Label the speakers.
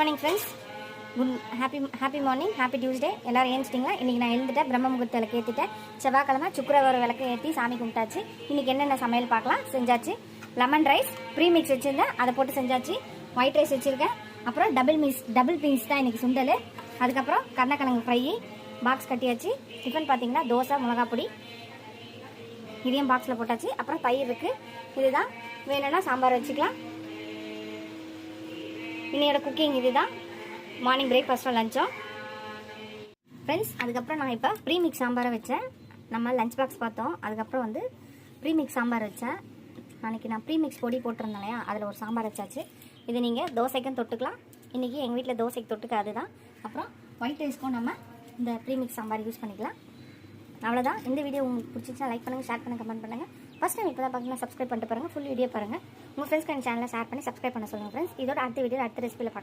Speaker 1: Morning friends. Happy morning, happy Tuesday. எல்லோரும் ஏஞ்சிட்டிங்களா? இன்றைக்கி நான் எழுந்துட்டேன், பிரம்ம முகூர்த்த விளக்கு ஏற்றிட்டேன். செவ்வாய்க்கிழமை சுக்கரவார விளக்கு ஏற்றி சாமி கும்பிட்டாச்சு. இன்றைக்கி என்னென்ன சமையல் பார்க்கலாம். செஞ்சாச்சு. லெமன் ரைஸ் ப்ரீமிக்ஸ் வச்சுருந்தேன், அதை போட்டு செஞ்சாச்சு. ஒயிட் ரைஸ் வச்சுருக்கேன். அப்புறம் டபுள் பீன்ஸ் தான் இன்றைக்கி சுண்டல். அதுக்கப்புறம் கருணக்கிழங்கு ஃப்ரை பாக்ஸ் கட்டியாச்சு. டிஃபன் பார்த்தீங்கன்னா தோசை, மிளகாப்பொடி, இதையும் பாக்ஸில் போட்டாச்சு. அப்புறம் தயிர் இருக்குது. இதுதான். வேணும்னா சாம்பார் வச்சுக்கலாம். இன்னையோட குக்கிங் இதுதான். மார்னிங் பிரேக்ஃபாஸ்ட்டும் லஞ்சம் ஃப்ரெண்ட்ஸ். அதுக்கப்புறம் நான் இப்போ ப்ரீமிக்ஸ் சாம்பாரை வச்சேன். நம்ம லஞ்ச் பாக்ஸ் பார்த்தோம். அதுக்கப்புறம் வந்து ப்ரீமிக்ஸ் சாம்பார் வச்சேன். அன்றைக்கி நான் ப்ரீமிக்ஸ் பொடி போட்டிருந்தேன் இல்லையா, அதில் ஒரு சாம்பார் வச்சாச்சு. இது நீங்கள் தோசைக்கும் தொட்டுக்கலாம். இன்றைக்கி எங்கள் வீட்டில் தோசைக்கு தொட்டுக்க அதுதான். அப்புறம் ஒயிட் ரைஸ்க்கும் நம்ம இந்த ப்ரீமிக்ஸ் சாம்பார் யூஸ் பண்ணிக்கலாம். அவ்வளோதான். இந்த வீடியோ உங்களுக்கு பிடிச்சிச்சா லைக் பண்ணுங்கள், ஷேர் பண்ணுங்கள், கமெண்ட் பண்ணுங்கள். ஃபஸ்ட் டைம் இப்போ தான் பார்த்தீங்கன்னா சப்ஸ்கிரைப் பண்ணிட்டு பாருங்கள். ஃபுல் வீடியோ பாருங்கள். உங்கள் ஃப்ரெண்ட்ஸ்க்கு என் சேனலை ஷேர் பண்ணி சப்ஸ்கிரைப் பண்ண சொல்லுங்கள் ஃப்ரெண்ட்ஸ். இதோட அடுத்த வீடியோ அடுத்த ரெசிபியில் பார்க்கலாம்.